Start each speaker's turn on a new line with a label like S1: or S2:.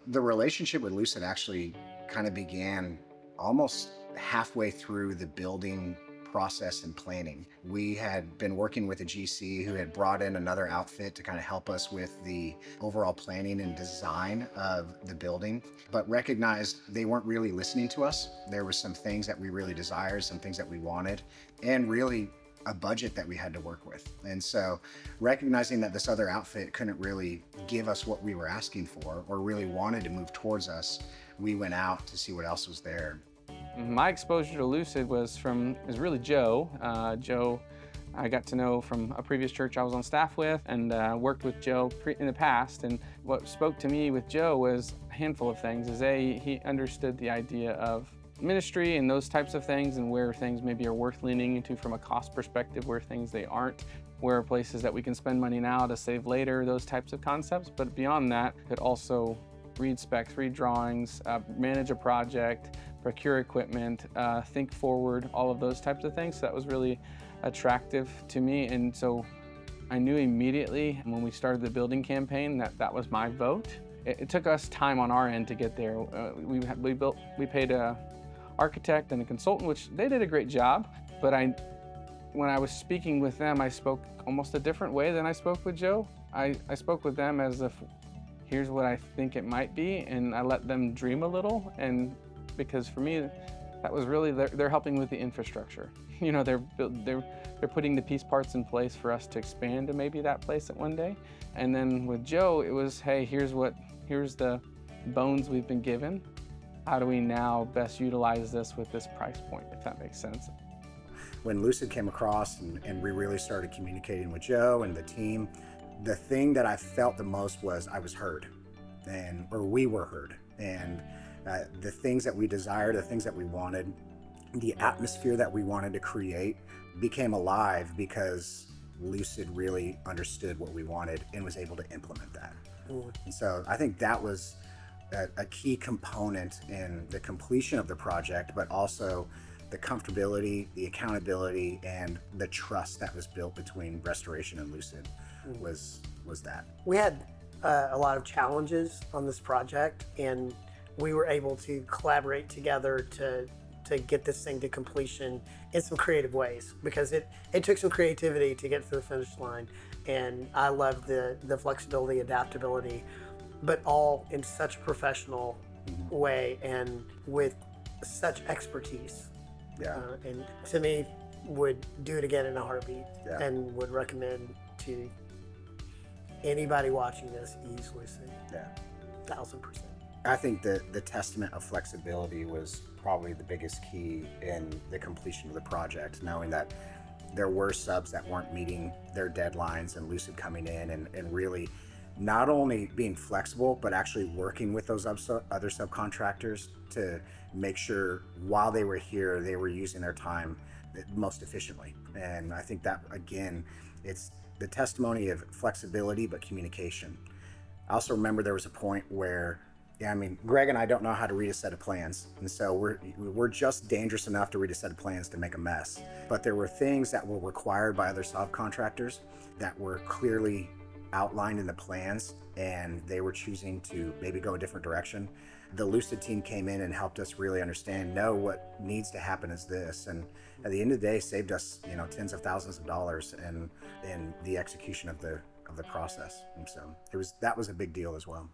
S1: The relationship with Lucid actually kind of began almost halfway through the building process and planning. We had been working with a GC who had brought in another outfit to kind of help us with the overall planning and design of the building, but recognized they weren't really listening to us. There were some things that we really desired, some things that we wanted, and really a budget that we had to work with. And so recognizing that this other outfit couldn't really give us what we were asking for or really wanted to move towards us, we went out to see what else was there.
S2: My exposure to Lucid is really Joe. Joe, I got to know from a previous church I was on staff with, and worked with Joe in the past. And what spoke to me with Joe was a handful of things. He understood the idea of ministry and those types of things, and where things maybe are worth leaning into from a cost perspective, where things they aren't, where are places that we can spend money now to save later, those types of concepts. But beyond that, could also read specs, read drawings, manage a project, procure equipment, think forward, all of those types of things. So that was really attractive to me. And so I knew immediately when we started the building campaign that was my vote. It took us time on our end to get there. We paid a architect and a consultant, which they did a great job. But when I was speaking with them, I spoke almost a different way than I spoke with Joe. I spoke with them as if, here's what I think it might be, and I let them dream a little. And because for me, that was really, they're helping with the infrastructure. You know, they're putting the piece parts in place for us to expand to maybe that place at one day. And then with Joe, it was, hey, here's the bones we've been given. How do we now best utilize this with this price point, if that makes sense?
S1: When Lucid came across and we really started communicating with Joe and the team, the thing that I felt the most was I was heard, or we were heard. And the things that we desired, the things that we wanted, the atmosphere that we wanted to create became alive because Lucid really understood what we wanted and was able to implement that. And so I think that was a key component in the completion of the project, but also the comfortability, the accountability, and the trust that was built between Restoration and Lucid was that.
S3: We had a lot of challenges on this project, and we were able to collaborate together to get this thing to completion in some creative ways, because it took some creativity to get to the finish line. And I love the flexibility, adaptability, but all in such a professional way and with such expertise.
S1: Yeah.
S3: And to me, would do it again in a heartbeat.
S1: Yeah.
S3: And would recommend to anybody watching this, use Lucid.
S1: Yeah.
S3: 1000%.
S1: I think the testament of flexibility was probably the biggest key in the completion of the project, knowing that there were subs that weren't meeting their deadlines, and Lucid coming in and really not only being flexible, but actually working with those other subcontractors to make sure while they were here, they were using their time most efficiently. And I think that, again, it's the testimony of flexibility, but communication. I also remember there was a point where, Greg and I don't know how to read a set of plans. And so we're just dangerous enough to read a set of plans to make a mess. But there were things that were required by other subcontractors that were clearly outlined in the plans, and they were choosing to maybe go a different direction. The Lucid team came in and helped us really understand, no, what needs to happen is this. And at the end of the day, saved us, tens of thousands of dollars in the execution of the process. And so that was a big deal as well.